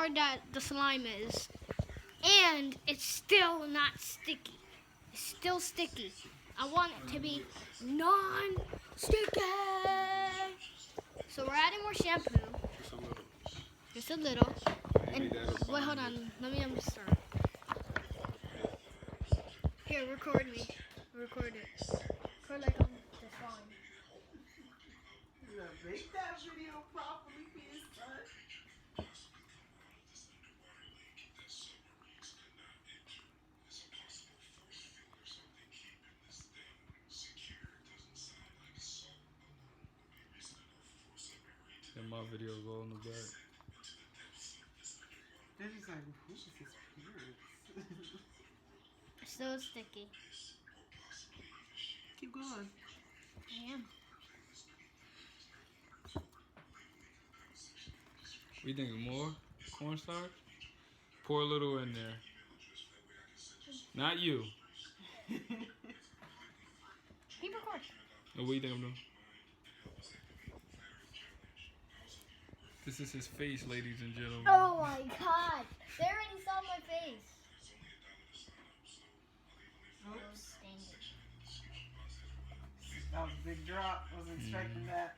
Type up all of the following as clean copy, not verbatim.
hard that the slime is. And it's still not sticky. It's still sticky. I want it to be non-sticky. So we're adding more shampoo. Just a little. Just a little. Maybe that'll Wait, bind hold it. on. Let me start. Here, record me. Record it. Record like I'm the slime. You gotta make that video properly for your son. And my videos all in the back. They're just like, who is his parents? It's still sticky. Keep going. I am. We thinking more cornstarch? Pour a little in there. Not you. Keep recording. What do you think I'm doing? This is his face, ladies and gentlemen. Oh my god. They already saw my face. Oops. Dang it. That was a big drop. Wasn't expecting that.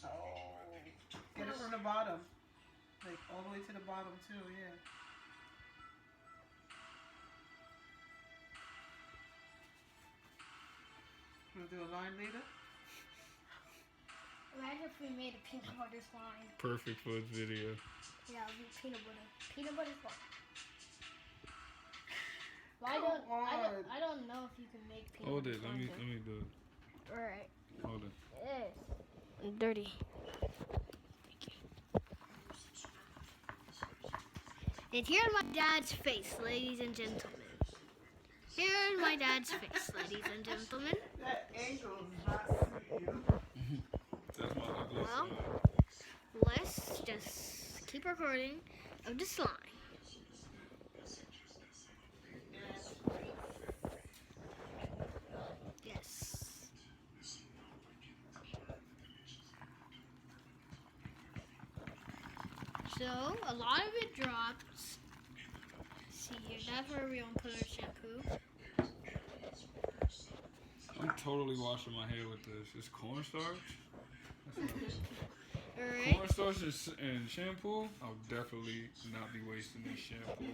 Oh. Get it from the bottom. Like all the way to the bottom too, yeah. You wanna do a line later? Imagine if we made a peanut butter slime. Perfect for his video. Yeah, it'd be peanut butter. Peanut butter slime. Well, Come on. I don't know if you can make peanut Hold butter it. slime. Let me do it. Alright. Hold it. Yes. Dirty. Thank you. And here's my dad's face, ladies and gentlemen. Here's my dad's face, ladies and gentlemen. That angle is not suit you. That's my ugly Well, slime. let's just keep recording of the slime. Yes. So, a lot of it dropped. See here, that's where we're gonna put our shampoo. I'm totally washing my hair with this. It's cornstarch. That's not Alright. cornstarch and shampoo. I'll definitely not be wasting this shampoo.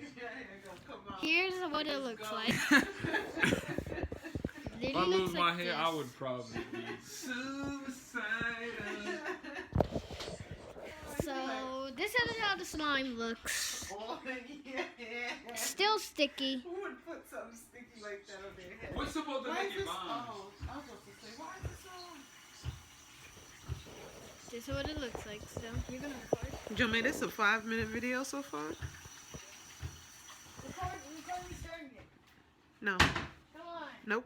Here's what it looks like. If I lose my hair, I would probably be suicidal. So, this is how the slime looks. Oh, yeah. Still sticky. Who would put something sticky like that on their head? What's supposed to Why make is it this? bind? Oh, I was supposed to say, why is this on? This is what it looks like. So, you're gonna record. Joe, made this a 5-minute video so far? Record me starting it. No. Come on. Nope.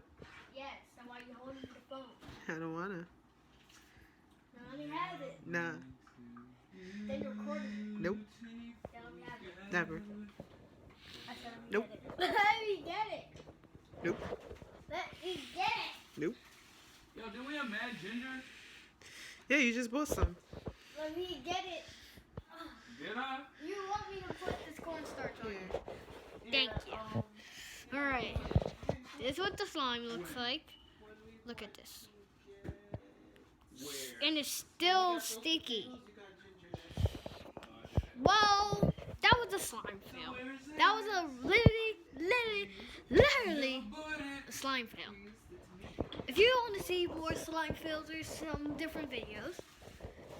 Yes, and while you're holding the phone. I don't wanna. Now let me have it. Nah. Then you're recording. Nope. Then let me have it. Never. I said let me Nope. get it. Let me get it. Nope. Let me get it. Nope. Yo, did we have Mad Ginger? Yeah, you just bought some. Let me get it. Did I? You want me to put this cornstarch on Yeah. it. Thank you. Alright. This is what the slime looks like. Look at this. And it's still sticky. Well, that was a slime fail. That was a literally a slime fail. If you want to see more slime fails or some different videos,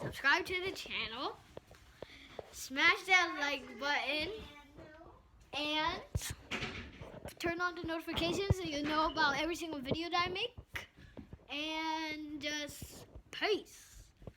subscribe to the channel, smash that like button, and turn on the notifications so you know about every single video that I make. And just peace.